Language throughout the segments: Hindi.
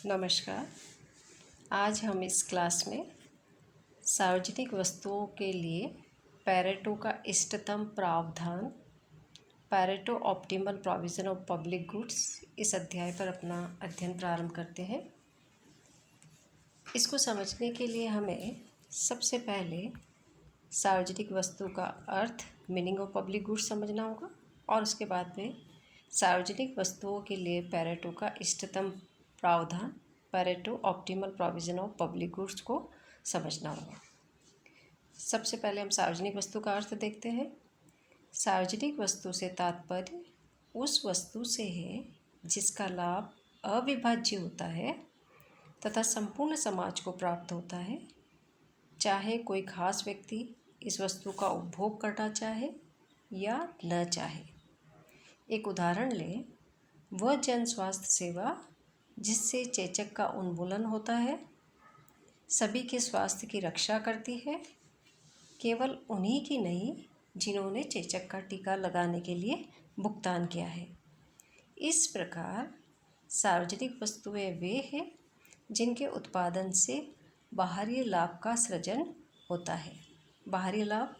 नमस्कार। आज हम इस क्लास में सार्वजनिक वस्तुओं के लिए पैरेटो का इष्टतम प्रावधान, Pareto optimal provision of public goods, इस अध्याय पर अपना अध्ययन प्रारंभ करते हैं। इसको समझने के लिए हमें सबसे पहले सार्वजनिक वस्तु का अर्थ, मीनिंग ऑफ पब्लिक गुड्स समझना होगा और उसके बाद में सार्वजनिक वस्तुओं के लिए पैरेटो का इष्टतम प्रावधान, Pareto optimal provision of public goods को समझना होगा। सबसे पहले हम सार्वजनिक वस्तु का अर्थ देखते हैं। सार्वजनिक वस्तु से तात्पर्य उस वस्तु से है जिसका लाभ अविभाज्य होता है तथा संपूर्ण समाज को प्राप्त होता है, चाहे कोई खास व्यक्ति इस वस्तु का उपभोग करना चाहे या न चाहे। एक उदाहरण लें, वह जन स्वास्थ्य सेवा जिससे चेचक का उन्मूलन होता है, सभी के स्वास्थ्य की रक्षा करती है, केवल उन्हीं की नहीं जिन्होंने चेचक का टीका लगाने के लिए भुगतान किया है। इस प्रकार सार्वजनिक वस्तुएं वे हैं जिनके उत्पादन से बाहरी लाभ का सृजन होता है। बाहरी लाभ,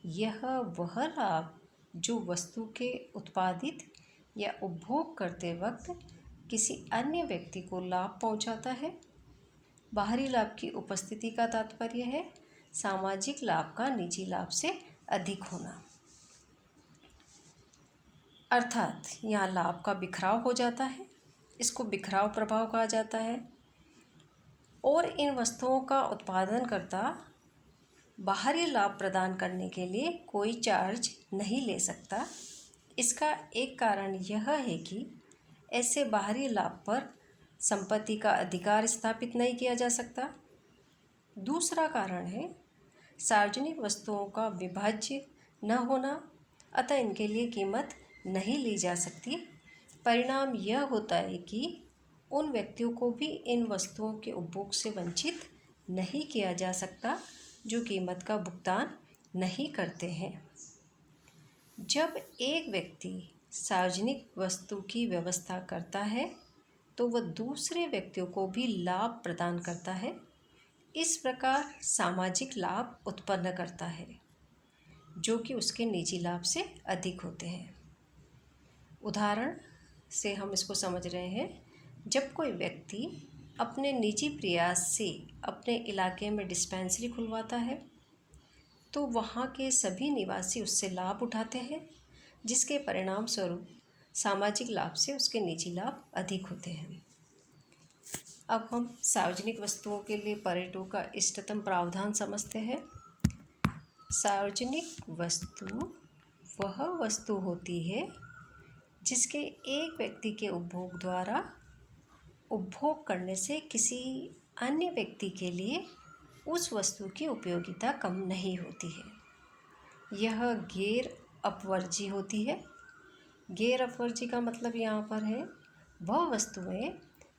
यह वह लाभ जो वस्तु के उत्पादित या उपभोग करते वक्त किसी अन्य व्यक्ति को लाभ पहुंचाता है। बाहरी लाभ की उपस्थिति का तात्पर्य है सामाजिक लाभ का निजी लाभ से अधिक होना, अर्थात यहाँ लाभ का बिखराव हो जाता है। इसको बिखराव प्रभाव कहा जाता है। और इन वस्तुओं का उत्पादनकर्ता बाहरी लाभ प्रदान करने के लिए कोई चार्ज नहीं ले सकता। इसका एक कारण यह है कि ऐसे बाहरी लाभ पर संपत्ति का अधिकार स्थापित नहीं किया जा सकता। दूसरा कारण है सार्वजनिक वस्तुओं का विभाज्य न होना, अतः इनके लिए कीमत नहीं ली जा सकती। परिणाम यह होता है कि उन व्यक्तियों को भी इन वस्तुओं के उपभोग से वंचित नहीं किया जा सकता जो कीमत का भुगतान नहीं करते हैं। जब एक व्यक्ति सार्वजनिक वस्तु की व्यवस्था करता है तो वह दूसरे व्यक्तियों को भी लाभ प्रदान करता है। इस प्रकार सामाजिक लाभ उत्पन्न करता है जो कि उसके निजी लाभ से अधिक होते हैं। उदाहरण से हम इसको समझ रहे हैं, जब कोई व्यक्ति अपने निजी प्रयास से अपने इलाके में डिस्पेंसरी खुलवाता है तो वहाँ के सभी निवासी उससे लाभ उठाते हैं, जिसके परिणाम स्वरूप सामाजिक लाभ से उसके निजी लाभ अधिक होते हैं। अब हम सार्वजनिक वस्तुओं के लिए पैरेटो का इष्टतम प्रावधान समझते हैं। सार्वजनिक वस्तु वह वस्तु होती है जिसके एक व्यक्ति के उपभोग द्वारा उपभोग करने से किसी अन्य व्यक्ति के लिए उस वस्तु की उपयोगिता कम नहीं होती है। यह गैर अपवर्जी होती है। गैर अपवर्जी का मतलब यहाँ पर है वह वस्तुएं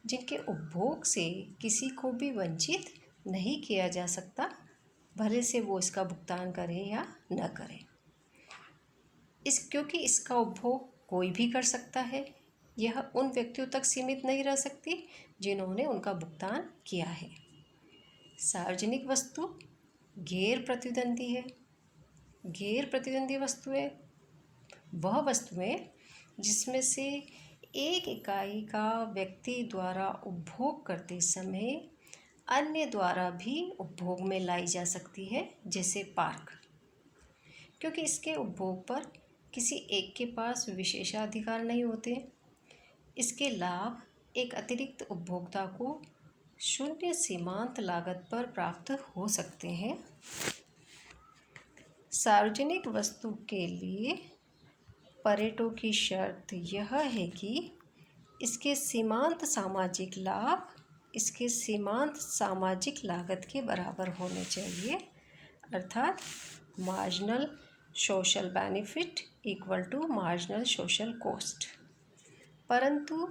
जिनके उपभोग से किसी को भी वंचित नहीं किया जा सकता, भले से वो इसका भुगतान करे या न करे। क्योंकि इसका उपभोग कोई भी कर सकता है, यह उन व्यक्तियों तक सीमित नहीं रह सकती जिन्होंने उनका भुगतान किया है। सार्वजनिक वस्तु गैर प्रतिद्वंदी है। गैर प्रतिद्वंदी वस्तुएं वह वस्तुएं जिसमें से एक इकाई का व्यक्ति द्वारा उपभोग करते समय अन्य द्वारा भी उपभोग में लाई जा सकती है, जैसे पार्क, क्योंकि इसके उपभोग पर किसी एक के पास विशेषाधिकार नहीं होते। इसके लाभ एक अतिरिक्त उपभोक्ता को शून्य सीमांत लागत पर प्राप्त हो सकते हैं। सार्वजनिक वस्तु के लिए पैरेटो की शर्त यह है कि इसके सीमांत सामाजिक लाभ इसके सीमांत सामाजिक लागत के बराबर होने चाहिए, अर्थात marginal social benefit equal to marginal social cost. परंतु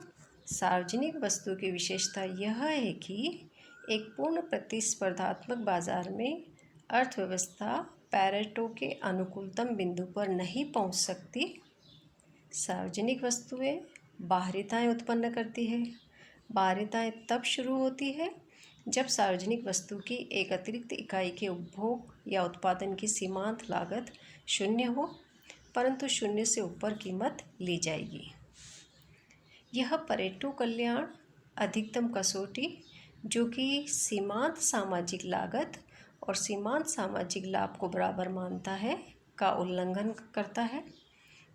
सार्वजनिक वस्तु की विशेषता यह है कि एक पूर्ण प्रतिस्पर्धात्मक बाजार में अर्थव्यवस्था पैरेटो के अनुकूलतम बिंदु पर नहीं पहुंच सकती। सार्वजनिक वस्तुएं बाहरीताएं उत्पन्न करती है, बाध्यताएं तब शुरू होती है जब सार्वजनिक वस्तु की एक अतिरिक्त इकाई के उपभोग या उत्पादन की सीमांत लागत शून्य हो, परंतु शून्य से ऊपर कीमत ली जाएगी। यह परेटो कल्याण अधिकतम कसौटी, जो कि सीमांत सामाजिक लागत और सीमांत सामाजिक लाभ को बराबर मानता है, का उल्लंघन करता है,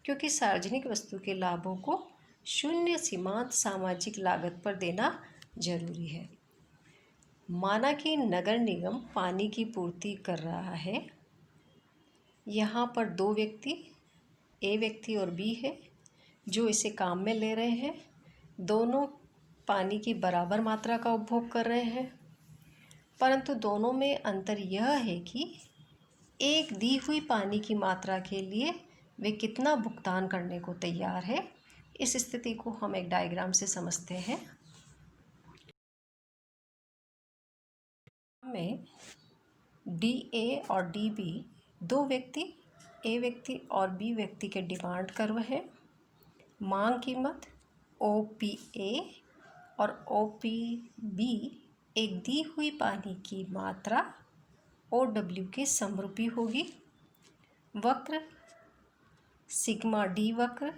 क्योंकि सार्वजनिक वस्तु के लाभों को शून्य सीमांत सामाजिक लागत पर देना जरूरी है। माना कि नगर निगम पानी की पूर्ति कर रहा है। यहाँ पर दो व्यक्ति, ए व्यक्ति और बी है, जो इसे काम में ले रहे हैं। दोनों पानी की बराबर मात्रा का उपभोग कर रहे हैं, परंतु दोनों में अंतर यह है कि एक दी हुई पानी की मात्रा के लिए वे कितना भुगतान करने को तैयार है। इस स्थिति को हम एक डायग्राम से समझते हैं। में डी ए और डी बी दो व्यक्ति, ए व्यक्ति और बी व्यक्ति के डिमांड कर्व है। मांग कीमत ओ पी ए और ओ पी बी एक दी हुई पानी की मात्रा ओ डब्ल्यू के समरूपी होगी। वक्र सिग्मा डी वक्र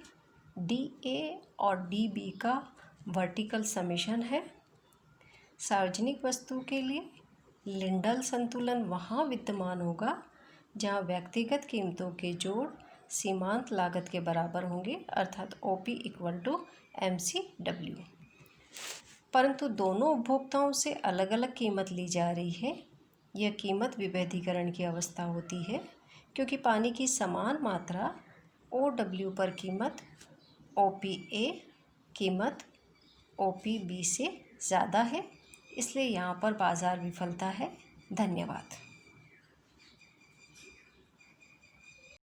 डी ए और डी बी का वर्टिकल समेशन है। सार्वजनिक वस्तु के लिए लिंडल संतुलन वहाँ विद्यमान होगा जहाँ व्यक्तिगत कीमतों के जोड़ सीमांत लागत के बराबर होंगे, अर्थात OP इक्वल टू MC/W। परंतु दोनों उपभोक्ताओं से अलग अलग कीमत ली जा रही है। यह कीमत विभेदीकरण की अवस्था होती है, क्योंकि पानी की समान मात्रा OW पर कीमत OPA कीमत OPB से ज़्यादा है, इसलिए यहाँ पर बाज़ार विफलता है। धन्यवाद।